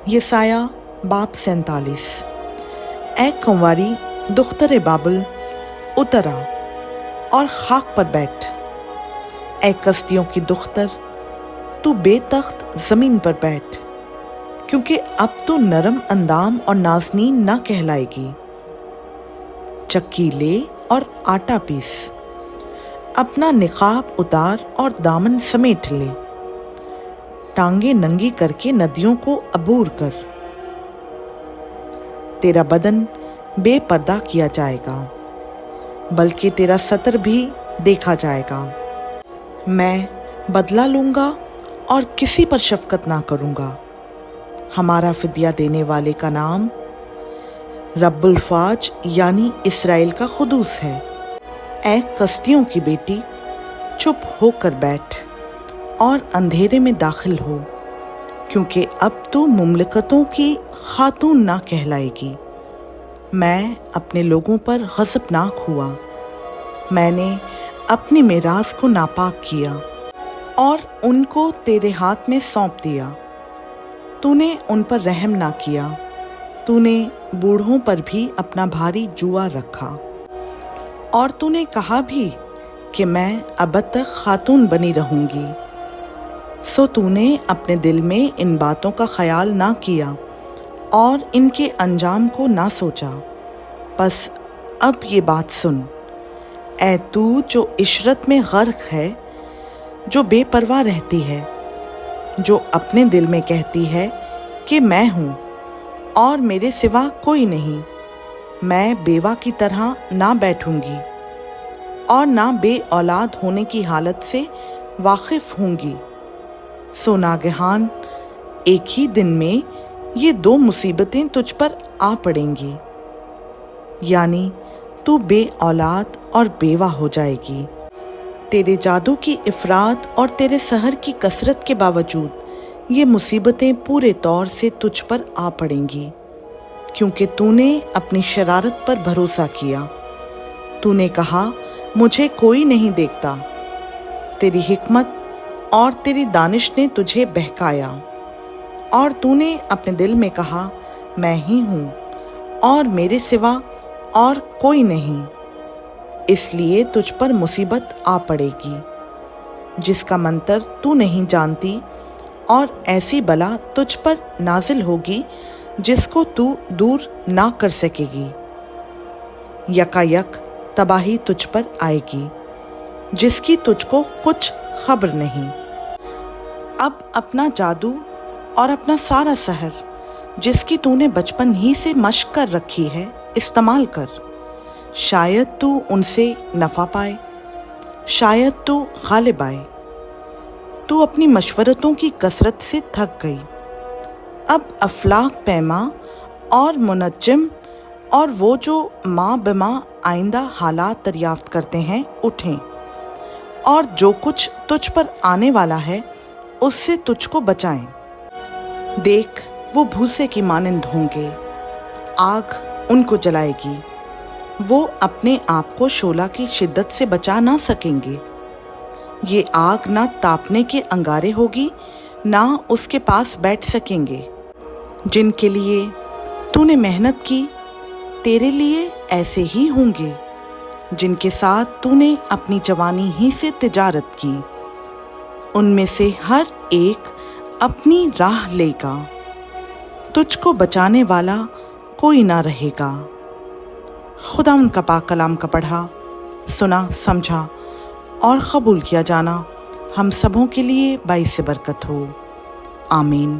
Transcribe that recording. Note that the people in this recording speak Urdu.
یسایہ باب 47۔ اے کنواری دختر بابل اترا اور خاک پر بیٹھ، اے کسدیوں کی دختر تو بے تخت زمین پر بیٹھ، کیونکہ اب تو نرم اندام اور نازنین نہ کہلائے گی۔ چکی لے اور آٹا پیس، اپنا نقاب اتار اور دامن سمیٹ لے، ٹانگیں ننگی کر کے ندیوں کو عبور کر۔ تیرا بدن بے پردہ کیا جائے گا، بلکہ تیرا ستر بھی دیکھا جائے گا۔ میں بدلہ لوں گا اور کسی پر شفقت نہ کروں گا۔ ہمارا فدیہ دینے والے کا نام رب الفاج یعنی اسرائیل کا قدوس ہے۔ اے کسدیوں کی بیٹی چپ ہو کر بیٹھ اور اندھیرے میں داخل ہو، کیونکہ اب تو مملکتوں کی خاتون نہ کہلائے گی۔ میں اپنے لوگوں پر غضبناک ہوا، میں نے اپنی میراث کو ناپاک کیا اور ان کو تیرے ہاتھ میں سونپ دیا۔ تو نے ان پر رحم نہ کیا، تو نے بوڑھوں پر بھی اپنا بھاری جوا رکھا، اور تو نے کہا بھی کہ میں ابد تک خاتون بنی رہوں گی۔ سو تو نے اپنے دل میں ان باتوں کا خیال نہ کیا اور ان کے انجام کو نہ سوچا۔ پس اب یہ بات سن، اے تو جو عشرت میں غرق ہے، جو بے پرواہ رہتی ہے، جو اپنے دل میں کہتی ہے کہ میں ہوں اور میرے سوا کوئی نہیں، میں بیوہ کی طرح نہ بیٹھوں گی اور نہ بے اولاد ہونے کی حالت سے واقف ہوں گی۔ سو ناگہان ایک ہی دن میں یہ دو مصیبتیں تجھ پر آ پڑیں گی، یعنی تو بے اولاد اور بیوہ ہو جائے گی۔ تیرے جادو کی افراد اور تیرے سحر کی کثرت کے باوجود یہ مصیبتیں پورے طور سے تجھ پر آ پڑیں گی، کیونکہ تو نے اپنی شرارت پر بھروسہ کیا۔ تو نے کہا مجھے کوئی نہیں دیکھتا، تیری حکمت اور تیری دانش نے تجھے بہکایا، اور تو نے اپنے دل میں کہا میں ہی ہوں اور میرے سوا اور کوئی نہیں۔ اس لیے تجھ پر مصیبت آ پڑے گی جس کا منتر تو نہیں جانتی، اور ایسی بلا تجھ پر نازل ہوگی جس کو تو دور نہ کر سکے گی۔ یکا یک تباہی تجھ پر آئے گی جس کی تجھ کو کچھ خبر نہیں۔ اب اپنا جادو اور اپنا سارا سحر جس کی تو نے بچپن ہی سے مشق کر رکھی ہے استعمال کر، شاید تو ان سے نفع پائے، شاید تو غالب آئے۔ تو اپنی مشورتوں کی کثرت سے تھک گئی۔ اب افلاک پیما اور منجم اور وہ جو ماں بماں آئندہ حالات دریافت کرتے ہیں اٹھیں، اور جو کچھ تجھ پر آنے والا ہے اس سے تجھ کو بچائیں۔ دیکھ وہ بھوسے کی مانند ہوں گے، آگ ان کو جلائے گی، وہ اپنے آپ کو شعلہ کی شدت سے بچا نہ سکیں گے۔ یہ آگ نہ تاپنے کے انگارے ہوگی، نہ اس کے پاس بیٹھ سکیں گے۔ جن کے لیے تو نے محنت کی تیرے لیے ایسے ہی ہوں گے، جن کے ساتھ تو نے اپنی جوانی ہی سے تجارت کی، ان میں سے ہر ایک اپنی راہ لے گا، تجھ کو بچانے والا کوئی نہ رہے گا۔ خدا ان کا پاک کلام کا پڑھا، سنا، سمجھا اور قبول کیا جانا ہم سبوں کے لیے باعث برکت ہو۔ آمین۔